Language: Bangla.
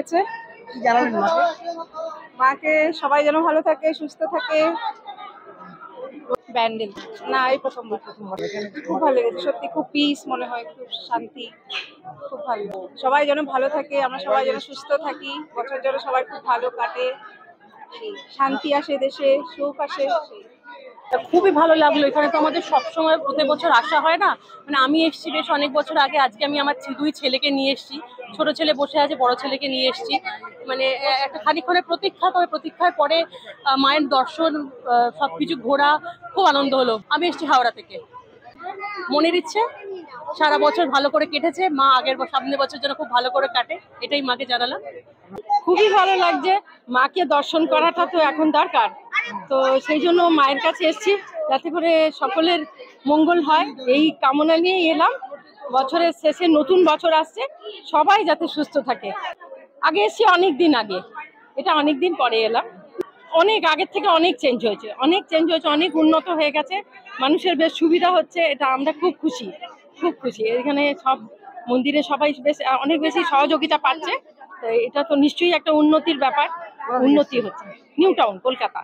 হচ্ছে। কি জানালেন মাকে? মাকে সবাই যেন ভালো থাকে, সুস্থ থাকে। ব্যান্ডেল না, এই প্রথমবার। খুব ভালো লেগেছে সত্যি, খুব পিস মনে হয়, খুব শান্তি, খুব ভালো। সবাই যেন ভালো থাকে, আমরা সবাই যেন সুস্থ থাকি, বছর যেন সবার খুব ভালো কাটে, শান্তি আসে দেশে, সুখ আসে। খুবই ভালো লাগলো। এখানে তো আমাদের সবসময় প্রতি বছর আসা হয় না, মানে আমি এসেছি বেশ অনেক বছর আগে। আজকে আমি আমার দুই ছেলেকে নিয়ে এসেছি, ছোট ছেলে বসে আছে, বড় ছেলেকে নিয়ে এসেছি। মানে একটা খানিকক্ষণের প্রতীক্ষা, তবে প্রতীক্ষার পরে মায়ের দর্শন, সবকিছু ঘোরা, খুব আনন্দ হলো। আমি এসেছি হাওড়া থেকে। মনের ইচ্ছে সারা বছর ভালো করে কেটেছে, মা সামনের বছর যেন খুব ভালো করে কাটে, এটাই মাকে জানালাম। খুবই ভালো লাগছে, মাকে দর্শন করাটা তো এখন দরকার, তো সেই জন্য মায়ের কাছে এসেছি যাতে করে সকলের মঙ্গল হয়, এই কামনা নিয়ে এলাম। বছরের শেষে নতুন বছর আসছে, সবাই যাতে সুস্থ থাকে। আগে এসেছি অনেক দিন আগে, এটা অনেক দিন পরে এলাম। অনেক আগের থেকে অনেক চেঞ্জ হয়েছে, অনেক উন্নত হয়ে গেছে, মানুষের বেশ সুবিধা হচ্ছে, এটা আমরা খুব খুশি, খুব খুশি। এখানে সব মন্দিরে সবাই বেশ অনেক বেশি সহযোগিতা পাচ্ছে, তো এটা তো নিশ্চয়ই একটা উন্নতির ব্যাপার, উন্নতি হচ্ছে। New town, Kolkata.